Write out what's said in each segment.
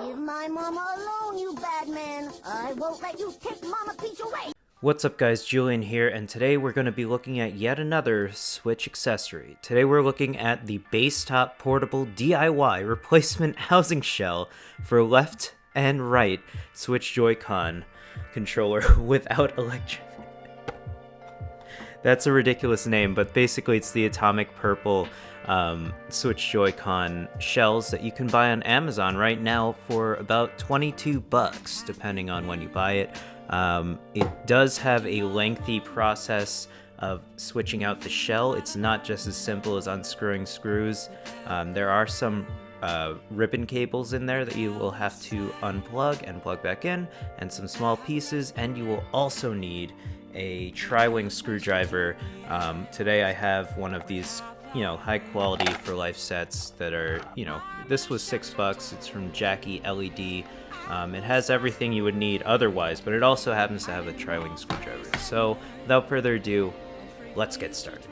Leave my mama alone, you bad man. I won't let you take Mama Peach away. What's up guys, Julien here, and today we're going to be looking at yet another Switch accessory. Today we're looking at the Basstop portable DIY replacement housing shell for left and right Switch Joy-Con controller without electric. That's a ridiculous name, but basically it's the atomic purple Switch Joy-Con shells that you can buy on Amazon right now for about $22, depending on when you buy it. It does have a lengthy process of switching out the shell. It's not just as simple as unscrewing screws. There are some ribbon cables in there that you will have to unplug and plug back in, and some small pieces, and you will also need a tri-wing screwdriver. Today I have one of these, high quality for life sets that are, this was $6. It's from Jackie LED. It has everything you would need otherwise, but it also happens to have a tri-wing screwdriver. So without further ado, let's get started.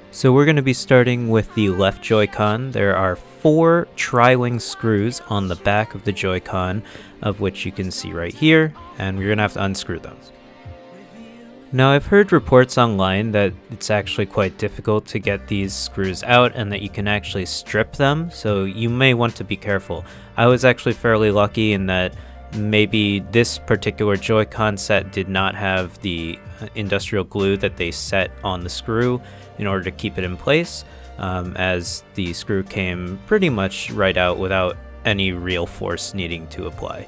So we're going to be starting with the left Joy-Con. There are 4 tri-wing screws on the back of the Joy-Con, of which you can see right here, and we're going to have to unscrew them. Now, I've heard reports online that it's actually quite difficult to get these screws out and that you can actually strip them, so you may want to be careful. I was actually fairly lucky in that maybe this particular Joy-Con set did not have the industrial glue that they set on the screw in order to keep it in place, as the screw came pretty much right out without any real force needing to apply.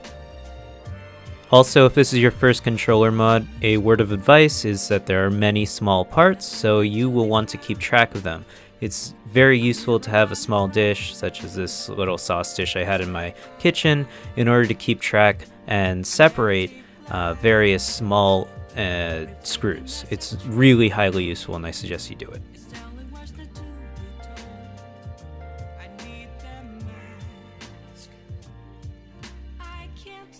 Also, if this is your first controller mod, a word of advice is that there are many small parts, so you will want to keep track of them. It's very useful to have a small dish, such as this little sauce dish I had in my kitchen, in order to keep track and separate various small screws. It's really highly useful, and I suggest you do it.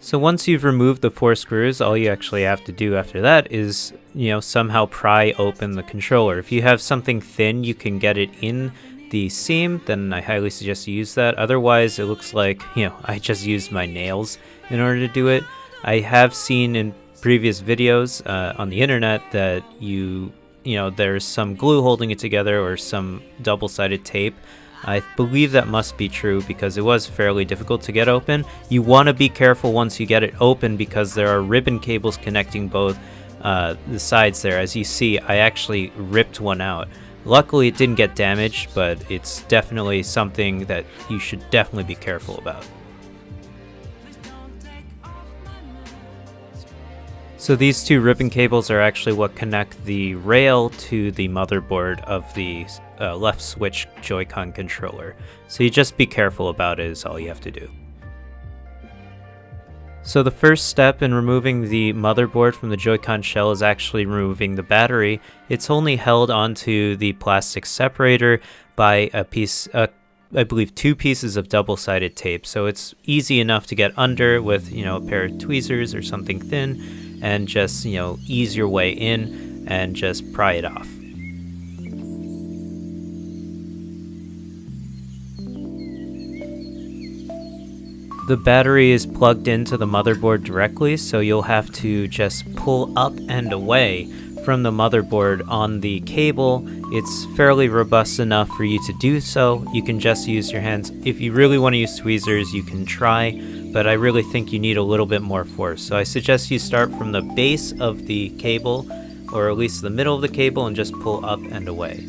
So once you've removed the 4 screws, all you actually have to do after that is, somehow pry open the controller. If you have something thin, you can get it in the seam, then I highly suggest you use that. Otherwise, it looks like, I just used my nails in order to do it. I have seen in previous videos on the internet that there's some glue holding it together or some double-sided tape. I believe that must be true because it was fairly difficult to get open. You want to be careful once you get it open because there are ribbon cables connecting both the sides there. As you see, I actually ripped one out. Luckily, it didn't get damaged, but it's definitely something that you should definitely be careful about. So these 2 ribbon cables are actually what connect the rail to the motherboard of the left Switch Joy-Con controller. So you just be careful about it is all you have to do. So the first step in removing the motherboard from the Joy-Con shell is actually removing the battery. It's only held onto the plastic separator by a piece, I believe 2 pieces of double-sided tape. So it's easy enough to get under with, a pair of tweezers or something thin, and just, ease your way in and just pry it off. The battery is plugged into the motherboard directly, so you'll have to just pull up and away from the motherboard on the cable. It's fairly robust enough for you to do so. You can just use your hands. If you really want to use tweezers, you can try, but I really think you need a little bit more force. So I suggest you start from the base of the cable, or at least the middle of the cable, and just pull up and away.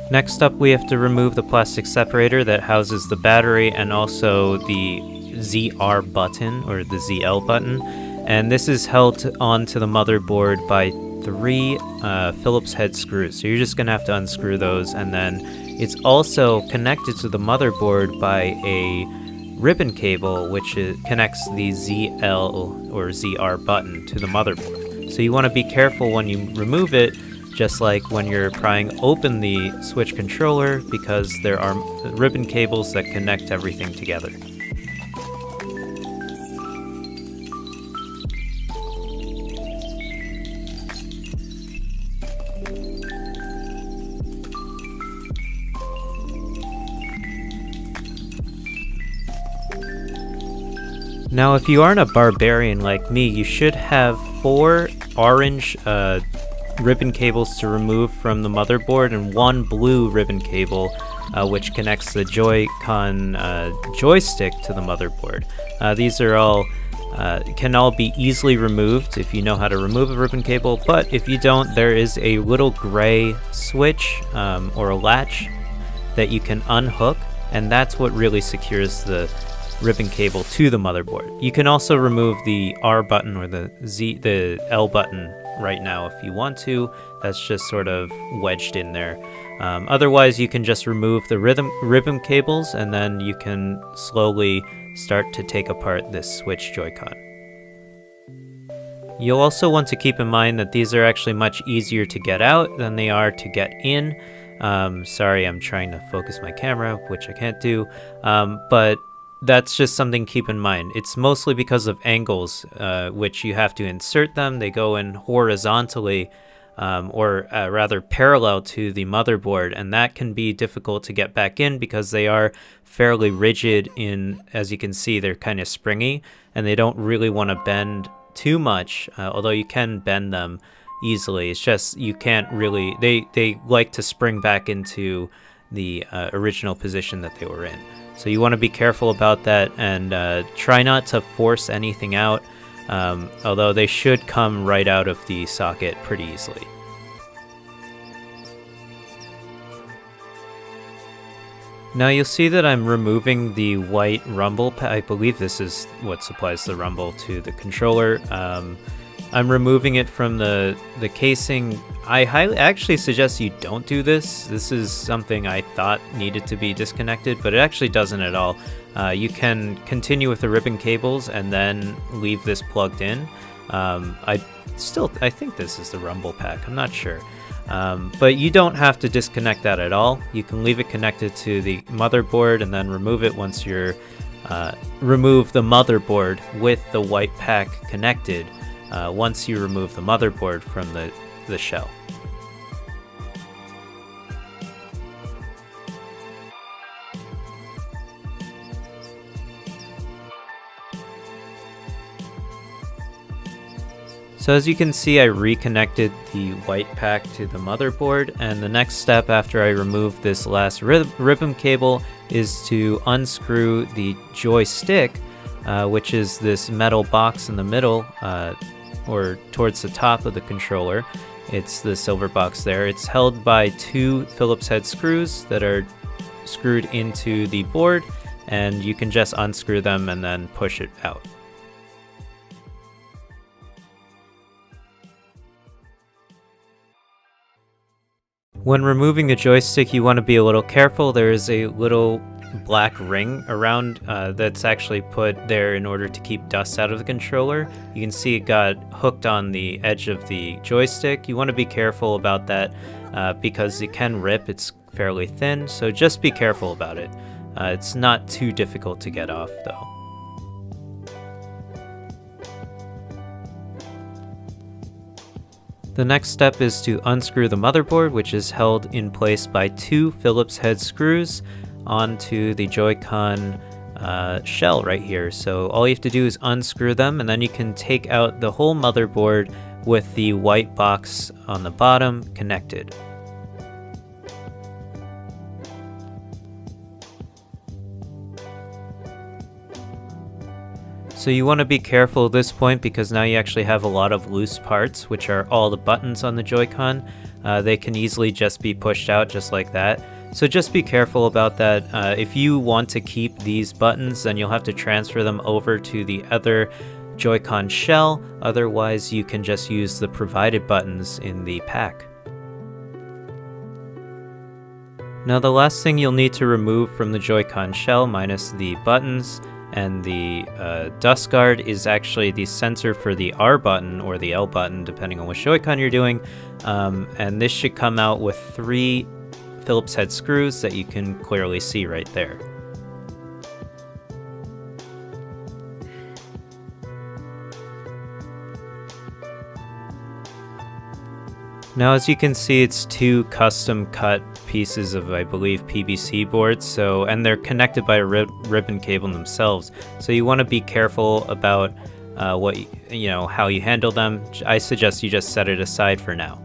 Next up, we have to remove the plastic separator that houses the battery and also the ZR button, or the ZL button. And this is held onto the motherboard by 3 Phillips head screws. So you're just going to have to unscrew those. And then it's also connected to the motherboard by a ribbon cable, which connects the ZL or ZR button to the motherboard. So you want to be careful when you remove it, just like when you're prying open the Switch controller, because there are ribbon cables that connect everything together. Now, if you aren't a barbarian like me, you should have 4 orange ribbon cables to remove from the motherboard and 1 blue ribbon cable which connects the Joy-Con joystick to the motherboard. These are all can all be easily removed if you know how to remove a ribbon cable, but if you don't, there is a little gray switch or a latch that you can unhook, and that's what really secures the ribbon cable to the motherboard. You can also remove the R button or the L button right now if you want to. That's just sort of wedged in there. Otherwise, you can just remove the ribbon cables, and then you can slowly start to take apart this Switch Joy-Con. You'll also want to keep in mind that these are actually much easier to get out than they are to get in. Sorry, I'm trying to focus my camera, which I can't do, but that's just something to keep in mind. It's mostly because of angles, which you have to insert them. They go in horizontally, or rather parallel to the motherboard, and that can be difficult to get back in because they are fairly rigid as you can see, they're kind of springy, and they don't really want to bend too much, although you can bend them easily. It's just you can't really, they like to spring back into the original position that they were in. So you want to be careful about that, and try not to force anything out, although they should come right out of the socket pretty easily. Now you'll see that I'm removing the white rumble pad. I believe this is what supplies the rumble to the controller. I'm removing it from the casing. I actually suggest you don't do this. This is something I thought needed to be disconnected, but it actually doesn't at all. You can continue with the ribbon cables and then leave this plugged in. I think this is the rumble pack. I'm not sure. But you don't have to disconnect that at all. You can leave it connected to the motherboard and then remove it once you're remove the motherboard with the white pack connected. Once you remove the motherboard from the shell. So as you can see, I reconnected the white pack to the motherboard, and the next step after I remove this last ribbon cable is to unscrew the joystick, which is this metal box in the middle, or towards the top of the controller. It's the silver box there. It's held by 2 Phillips head screws that are screwed into the board, and you can just unscrew them and then push it out. When removing the joystick, you want to be a little careful. There is a little black ring around that's actually put there in order to keep dust out of the controller. You can see it got hooked on the edge of the joystick. You want to be careful about that because it can rip. It's fairly thin, so just be careful about it. It's not too difficult to get off though. The next step is to unscrew the motherboard, which is held in place by 2 Phillips head screws onto the Joy-Con shell right here. So all you have to do is unscrew them, and then you can take out the whole motherboard with the white box on the bottom connected. So you want to be careful at this point because now you actually have a lot of loose parts, which are all the buttons on the Joy-Con. They can easily just be pushed out just like that. So just be careful about that. If you want to keep these buttons, then you'll have to transfer them over to the other Joy-Con shell. Otherwise, you can just use the provided buttons in the pack. Now the last thing you'll need to remove from the Joy-Con shell, minus the buttons and the dust guard, is actually the sensor for the R button or the L button, depending on which Joy-Con you're doing. And this should come out with 3 Phillips head screws that you can clearly see right there. Now, as you can see, it's two custom cut pieces of, I believe, PVC boards, and they're connected by a ribbon cable themselves. So you want to be careful about how you handle them. I suggest you just set it aside for now.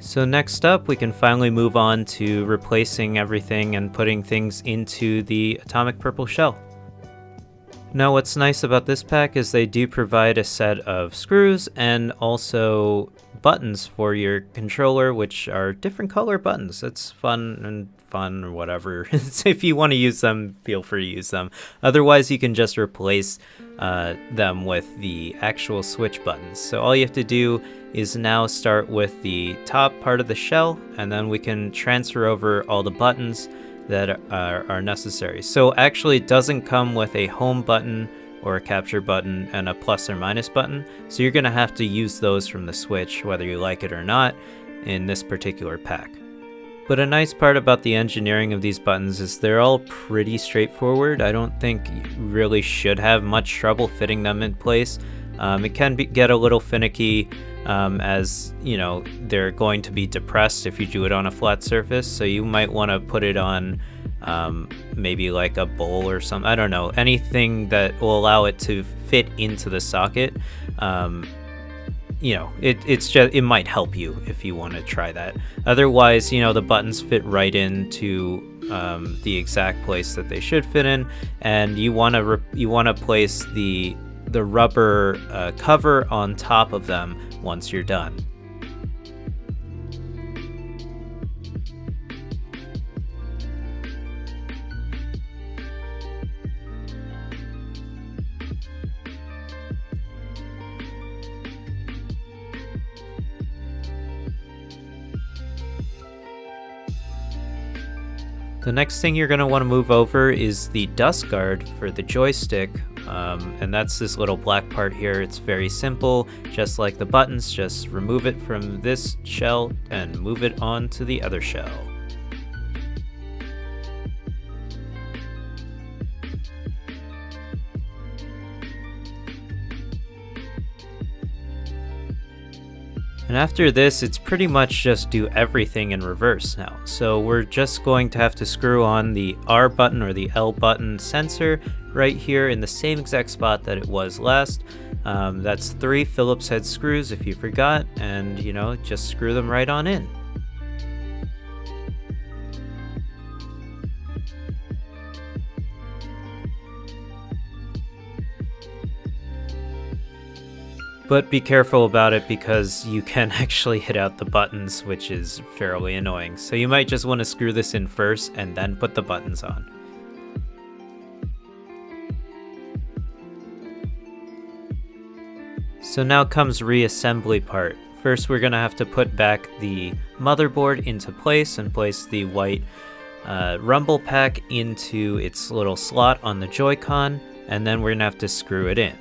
So next up, we can finally move on to replacing everything and putting things into the atomic purple shell. Now, what's nice about this pack is they do provide a set of screws and also buttons for your controller, which are different color buttons. It's fun or whatever. If you want to use them, feel free to use them. Otherwise, you can just replace them with the actual switch buttons. So all you have to do is now start with the top part of the shell, and then we can transfer over all the buttons that are necessary. So actually it doesn't come with a home button or a capture button and a plus or minus button, so you're gonna have to use those from the Switch whether you like it or not in this particular pack. But a nice part about the engineering of these buttons is they're all pretty straightforward. I don't think you really should have much trouble fitting them in place. It can get a little finicky as you know, they're going to be depressed if you do it on a flat surface, so you might want to put it on maybe like a bowl or something. I don't know, anything that will allow it to fit into the socket. It might help you if you want to try that. Otherwise, the buttons fit right into the exact place that they should fit in, and you want to place the rubber cover on top of them once you're done. The next thing you're going to want to move over is the dust guard for the joystick, and that's this little black part here. It's very simple, just like the buttons. Just remove it from this shell and move it on to the other shell. And after this, it's pretty much just do everything in reverse now. So we're just going to have to screw on the R button or the L button sensor right here in the same exact spot that it was last. That's 3 Phillips head screws if you forgot, and just screw them right on in. But be careful about it because you can actually hit out the buttons, which is fairly annoying. So you might just want to screw this in first and then put the buttons on. So now comes reassembly part. First we're going to have to put back the motherboard into place and place the white rumble pack into its little slot on the Joy-Con, and then we're going to have to screw it in.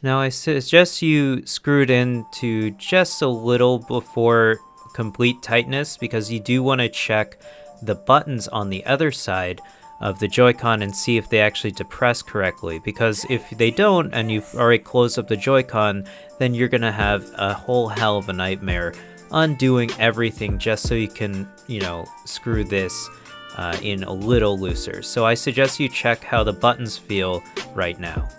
Now I suggest you screw it in to just a little before complete tightness, because you do want to check the buttons on the other side of the Joy-Con and see if they actually depress correctly, because if they don't and you've already closed up the Joy-Con, then you're gonna have a whole hell of a nightmare undoing everything just so you can, screw this in a little looser. So I suggest you check how the buttons feel right now.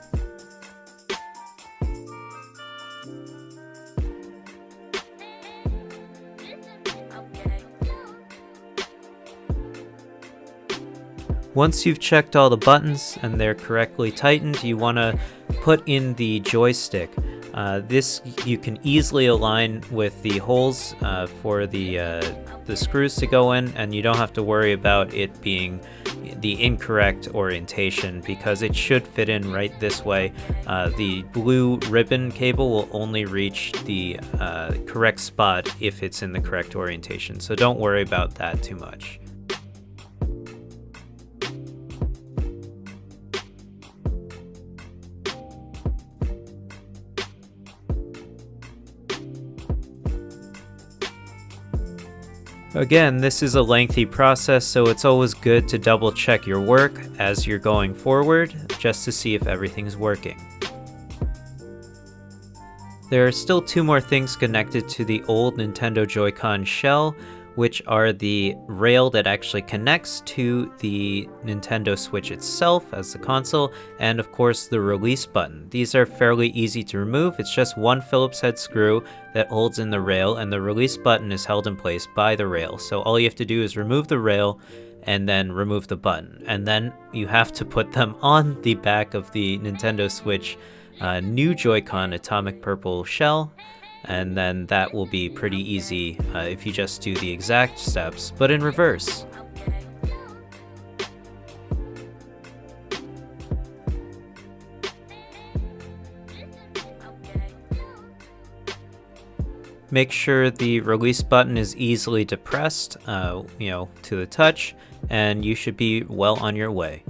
Once you've checked all the buttons and they're correctly tightened, you want to put in the joystick. This you can easily align with the holes for the screws to go in, and you don't have to worry about it being the incorrect orientation because it should fit in right this way. The blue ribbon cable will only reach the correct spot if it's in the correct orientation, so don't worry about that too much. Again, this is a lengthy process, so it's always good to double check your work as you're going forward. just to see if everything's working. There are still two more things connected to the old Nintendo Joy-Con shell, which are the rail that actually connects to the Nintendo Switch itself as the console, and of course the release button. These are fairly easy to remove. It's just one Phillips head screw that holds in the rail, and the release button is held in place by the rail. So all you have to do is remove the rail and then remove the button. And then you have to put them on the back of the Nintendo Switch new Joy-Con Atomic Purple shell, and then that will be pretty easy if you just do the exact steps, but in reverse. Make sure the release button is easily depressed, to the touch, and you should be well on your way.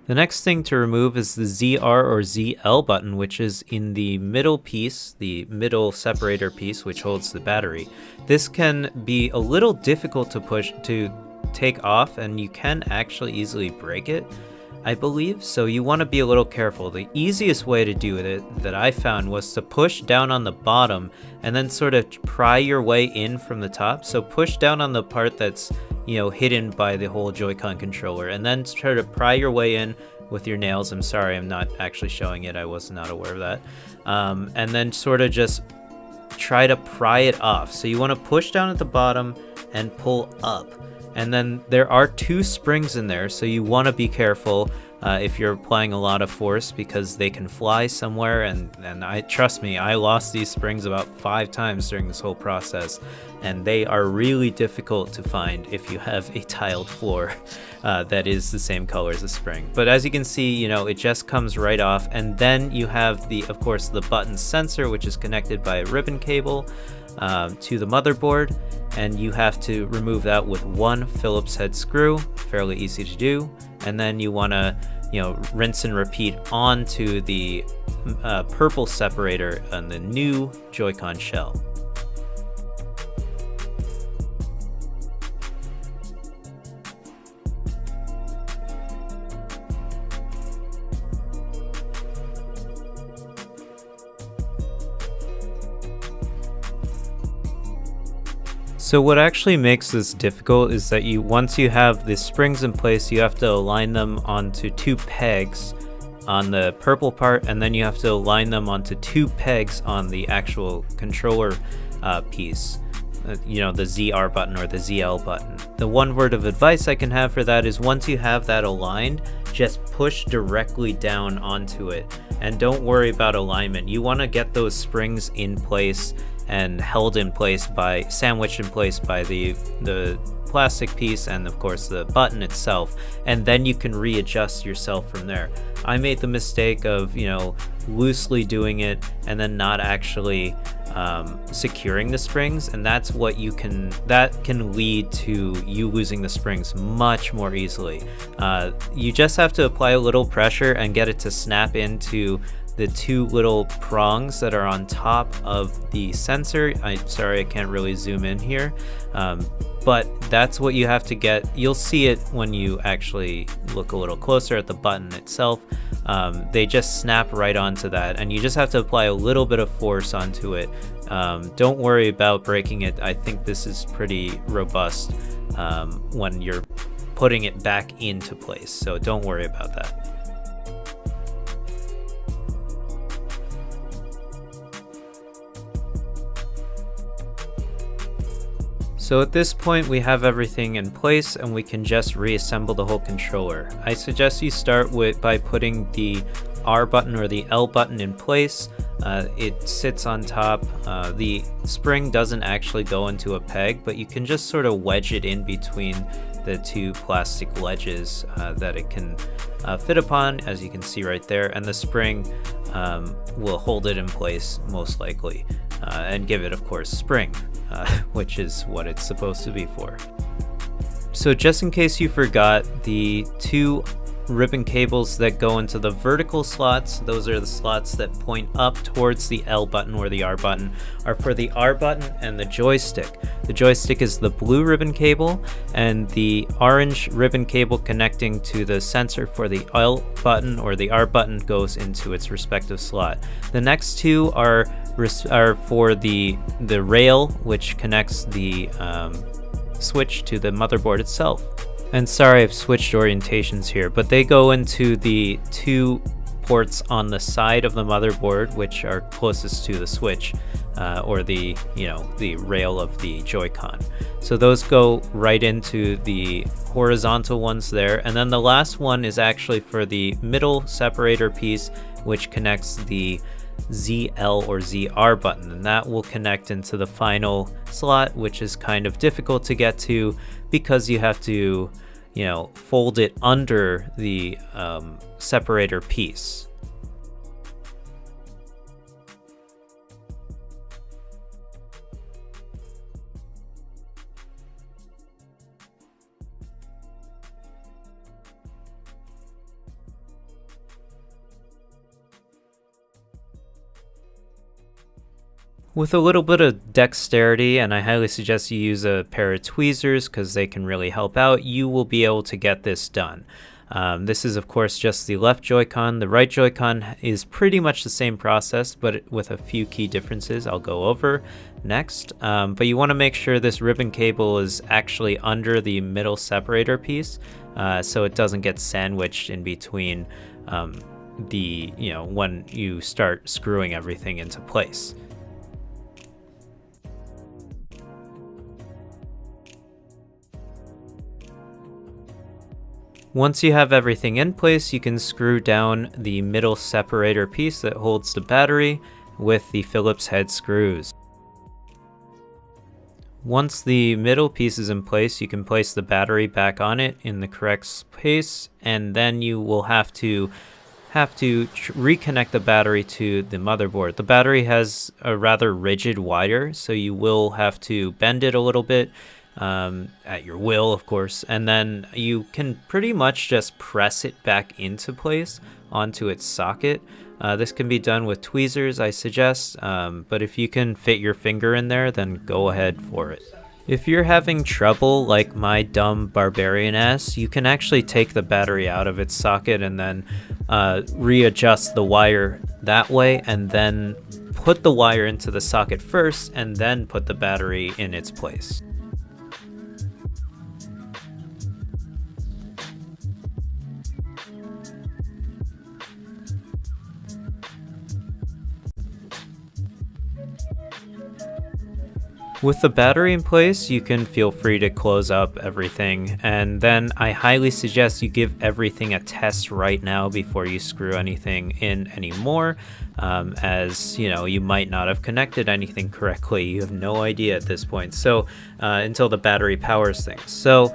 The next thing to remove is the ZR or ZL button, which is in the middle piece, the middle separator piece, which holds the battery. This can be a little difficult to take off, and you can actually easily break it, I believe, so you want to be a little careful. The easiest way to do it that I found was to push down on the bottom and then sort of pry your way in from the top. So push down on the part that's hidden by the whole Joy-Con controller, and then try to pry your way in with your nails. I'm sorry, I'm not actually showing it. I was not aware of that. And then sort of just try to pry it off. So you want to push down at the bottom and pull up. And then there are two springs in there, so you want to be careful if you're applying a lot of force, because they can fly somewhere, and trust me, I lost these springs about 5 times during this whole process, and they are really difficult to find if you have a tiled floor that is the same color as the spring. But as you can see, it just comes right off, and then you have of course the button sensor, which is connected by a ribbon cable to the motherboard, and you have to remove that with one Phillips head screw. Fairly easy to do. And then you want to rinse and repeat onto the purple separator on the new Joy-Con shell. So what actually makes this difficult is that once you have the springs in place, you have to align them onto 2 pegs on the purple part, and then you have to align them onto 2 pegs on the actual controller piece, the ZR button or the ZL button. The one word of advice I can have for that is, once you have that aligned, just push directly down onto it and don't worry about alignment. You want to get those springs in place and sandwiched in place by the plastic piece and of course the button itself, and then you can readjust yourself from there. I made the mistake of loosely doing it and then not actually securing the springs, and that can lead to you losing the springs much more easily. You just have to apply a little pressure and get it to snap into the 2 little prongs that are on top of the sensor. Sorry, I can't really zoom in here, but that's what you have to get. You'll see it when you actually look a little closer at the button itself. They just snap right onto that, and you just have to apply a little bit of force onto it. Don't worry about breaking it. I think this is pretty robust when you're putting it back into place, so don't worry about that. So at this point we have everything in place and we can just reassemble the whole controller. I suggest you start by putting the R button or the L button in place. It sits on top. The spring doesn't actually go into a peg, but you can just sort of wedge it in between the 2 plastic ledges that it can fit upon, as you can see right there, and the spring will hold it in place most likely and give it, of course, spring. Which is what it's supposed to be for. So just in case you forgot, the 2 ribbon cables that go into the vertical slots. Those are the slots that point up towards the L button or the R button, are for the R button and the joystick. The joystick is the blue ribbon cable, and the orange ribbon cable connecting to the sensor for the L button or the R button goes into its respective slot. The next two are for the rail, which connects the switch to the motherboard itself. And sorry, I've switched orientations here, but they go into the two ports on the side of the motherboard, which are closest to the switch, or the rail of the Joy-Con. So those go right into the horizontal ones there. And then the last one is actually for the middle separator piece, which connects the ZL or ZR button, and that will connect into the final slot, which is kind of difficult to get to because you have to fold it under the separator piece. With a little bit of dexterity, and I highly suggest you use a pair of tweezers because they can really help out, you will be able to get this done. This is of course just the left Joy-Con. The right Joy-Con is pretty much the same process, but with a few key differences I'll go over next. But you want to make sure this ribbon cable is actually under the middle separator piece, so it doesn't get sandwiched in between when you start screwing everything into place. Once you have everything in place, you can screw down the middle separator piece that holds the battery with the Phillips head screws. Once the middle piece is in place, you can place the battery back on it in the correct space, and then you will have to reconnect the battery to the motherboard. The battery has a rather rigid wire, so you will have to bend it a little bit, at your will, of course, and then you can pretty much just press it back into place onto its socket. This can be done with tweezers, I suggest, but if you can fit your finger in there, then go ahead for it. If you're having trouble like my dumb barbarian ass, you can actually take the battery out of its socket and then readjust the wire that way, and then put the wire into the socket first and then put the battery in its place. With the battery in place, you can feel free to close up everything, and then I highly suggest you give everything a test right now before you screw anything in anymore, as you might not have connected anything correctly. You have no idea at this point, so until the battery powers things. So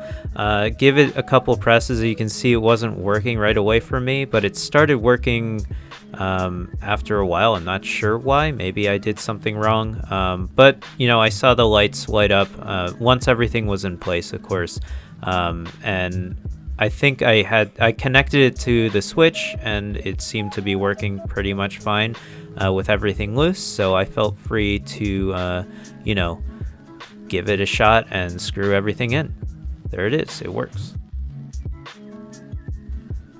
give it a couple presses. You can see it wasn't working right away for me, but it started working after a while. I'm not sure why. Maybe I did something wrong, but I saw the lights light up once everything was in place, of course, and I think I connected it to the switch, and it seemed to be working pretty much fine with everything loose, so I felt free to give it a shot and screw everything in. There it is. It works.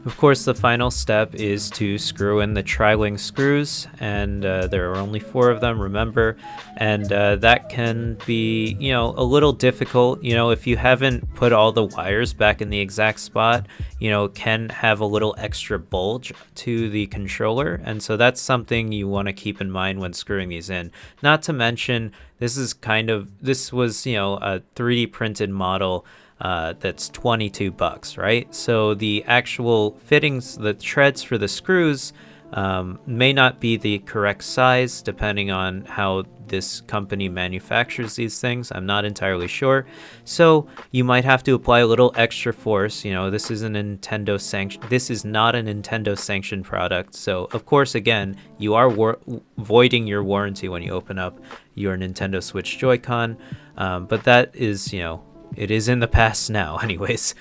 Of course, the final step is to screw in the tri-link screws, and there are only 4 of them, remember, and that can be, a little difficult. If you haven't put all the wires back in the exact spot, it can have a little extra bulge to the controller, and so that's something you want to keep in mind when screwing these in. Not to mention, this was, a 3D printed model that's $22, right? So the actual fittings, the treads for the screws, may not be the correct size depending on how this company manufactures these things. I'm not entirely sure. So you might have to apply a little extra force. This is not a Nintendo sanctioned product. So of course, again, you are voiding your warranty when you open up your Nintendo Switch Joy-Con. But that is, It is in the past now, anyways.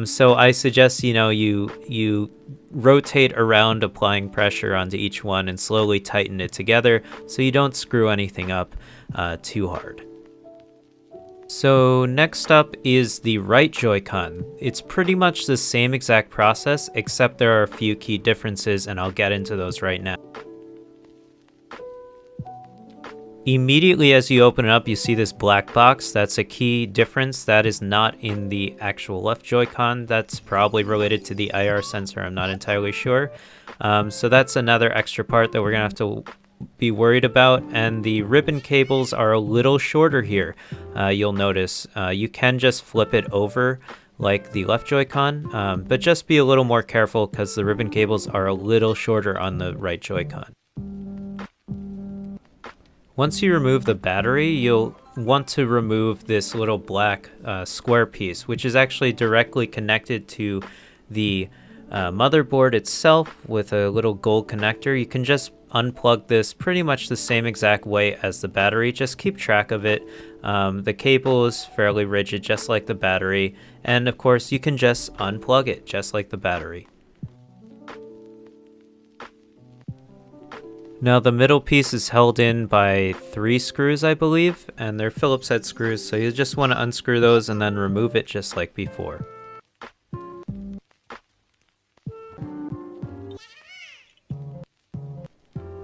So I suggest, you rotate around, applying pressure onto each one and slowly tighten it together so you don't screw anything up too hard. So next up is the right Joy-Con. It's pretty much the same exact process, except there are a few key differences, and I'll get into those right now. Immediately as you open it up, you see this black box. That's a key difference. That is not in the actual left Joy-Con. That's probably related to the IR sensor. I'm not entirely sure. So that's another extra part that we're gonna have to be worried about. And the ribbon cables are a little shorter here. You'll notice you can just flip it over like the left Joy-Con, but just be a little more careful because the ribbon cables are a little shorter on the right Joy-Con. Once you remove the battery, you'll want to remove this little black square piece, which is actually directly connected to the motherboard itself with a little gold connector. You can just unplug this pretty much the same exact way as the battery. Just keep track of it. The cable is fairly rigid, just like the battery. And of course, you can just unplug it, just like the battery. Now the middle piece is held in by 3 screws, I believe, and they're Phillips head screws, so you just want to unscrew those and then remove it just like before.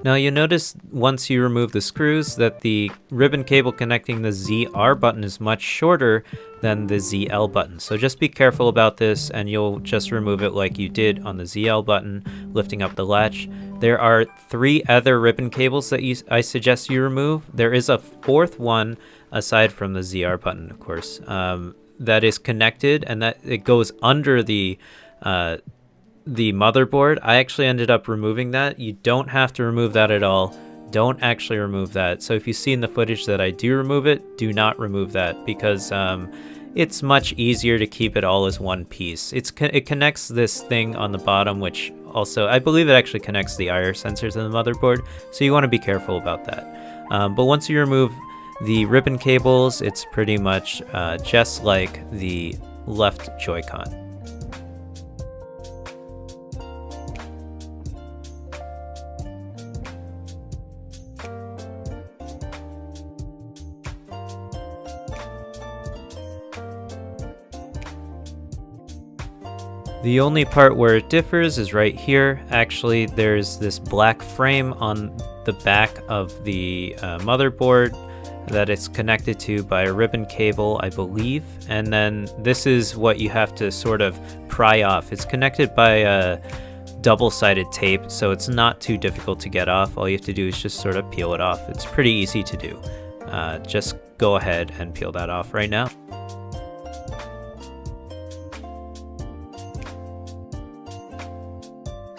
Now you notice once you remove the screws that the ribbon cable connecting the ZR button is much shorter than the ZL button. So just be careful about this and you'll just remove it like you did on the ZL button, lifting up the latch. There are 3 other ribbon cables that I suggest you remove. There is a 4th one aside from the ZR button, of course, that is connected, and that it goes under the motherboard. I actually ended up removing that. You don't have to remove that at all. Don't actually remove that. So if you see in the footage that I do remove it, do not remove that because it's much easier to keep it all as one piece. It connects this thing on the bottom, which also, I believe it actually connects the IR sensor to the motherboard, so you want to be careful about that. But once you remove the ribbon cables, it's pretty much just like the left Joy-Con. The only part where it differs is right here. Actually, there's this black frame on the back of the motherboard that it's connected to by a ribbon cable, I believe. And then this is what you have to sort of pry off. It's connected by a double-sided tape, so it's not too difficult to get off. All you have to do is just sort of peel it off. It's pretty easy to do. Just go ahead and peel that off right now.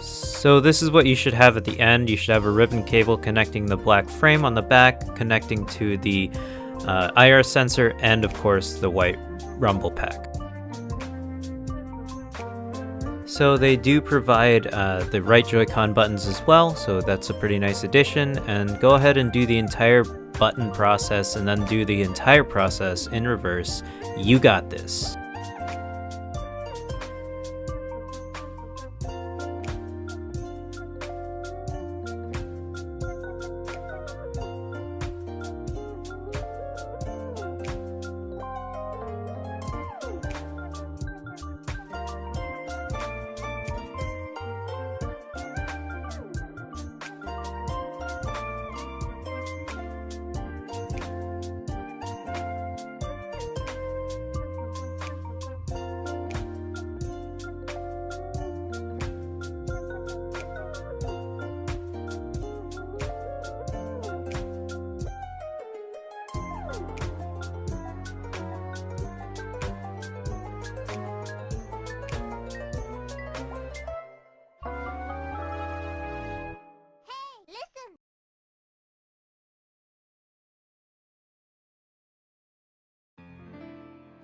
So this is what you should have at the end. You should have a ribbon cable connecting the black frame on the back, connecting to the IR sensor, and of course the white rumble pack. So they do provide the right Joy-Con buttons as well, so that's a pretty nice addition. And go ahead and do the entire button process and then do the entire process in reverse. You got this.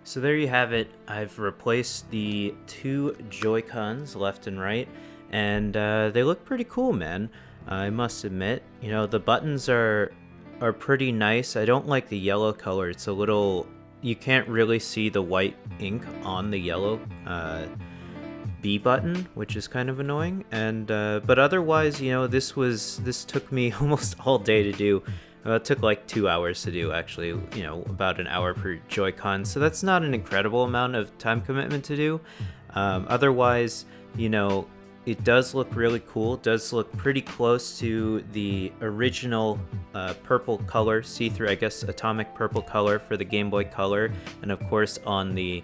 So there you have it. I've replaced the 2 Joy-Cons left and right, and they look pretty cool, man. I must admit. The buttons are pretty nice. I don't like the yellow color. It's a little, you can't really see the white ink on the yellow B button, which is kind of annoying. And but otherwise, you know, this took me almost all day to do. It took like 2 hours to do, actually, you know, about an hour per Joy-Con. So that's not an incredible amount of time commitment to do. Otherwise, you know, it does look really cool. It does look pretty close to the original purple color, see-through, I guess, atomic purple color for the Game Boy Color. And of course on the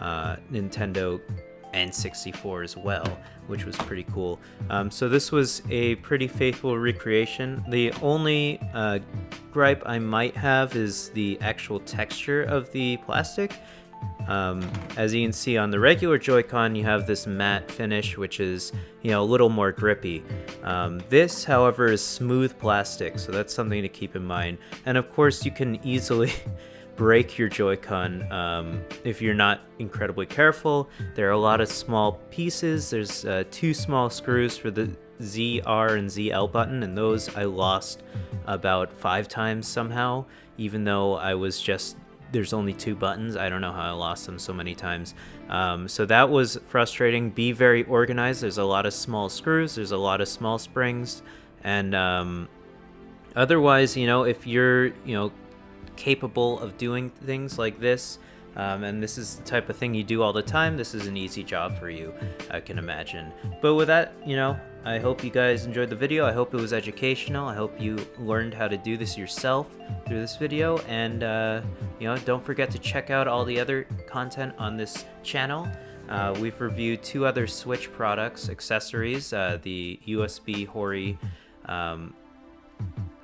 Nintendo N64 as well, which was pretty cool. So this was a pretty faithful recreation. The only gripe I might have is the actual texture of the plastic. As you can see on the regular Joy-Con, you have this matte finish, which is, you know, a little more grippy. This, however, is smooth plastic, so that's something to keep in mind. And of course, you can easily break your Joy-Con if you're not incredibly careful. There are a lot of small pieces. There's 2 small screws for the ZR and ZL button, and those I lost about 5 times somehow, even though there's only 2 buttons. I don't know how I lost them so many times. So that was frustrating. Be very organized. There's a lot of small screws. There's a lot of small springs. And otherwise, you know, if you're, you know, capable of doing things like this, and this is the type of thing you do all the time, this is an easy job for you, I can imagine. But with that, you know, I hope you guys enjoyed the video. I hope it was educational. I hope you learned how to do this yourself through this video. And, you know, don't forget to check out all the other content on this channel. We've reviewed 2 other Switch products, accessories, the USB Hori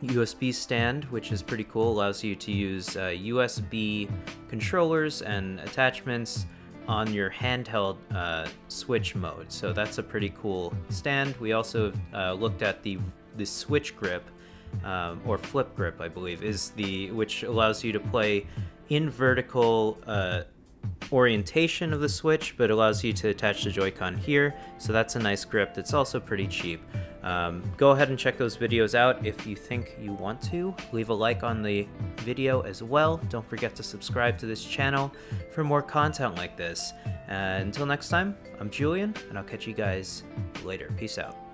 USB stand, which is pretty cool, allows you to use USB controllers and attachments on your handheld Switch mode. So that's a pretty cool stand. We also looked at the Switch grip, or flip grip, I believe, which allows you to play in vertical orientation of the Switch, but allows you to attach the Joy-Con here. So that's a nice grip that's also pretty cheap. Go ahead and check those videos out if you think you want to. Leave a like on the video as well. Don't forget to subscribe to this channel for more content like this. Until next time, I'm Julian, and I'll catch you guys later. Peace out.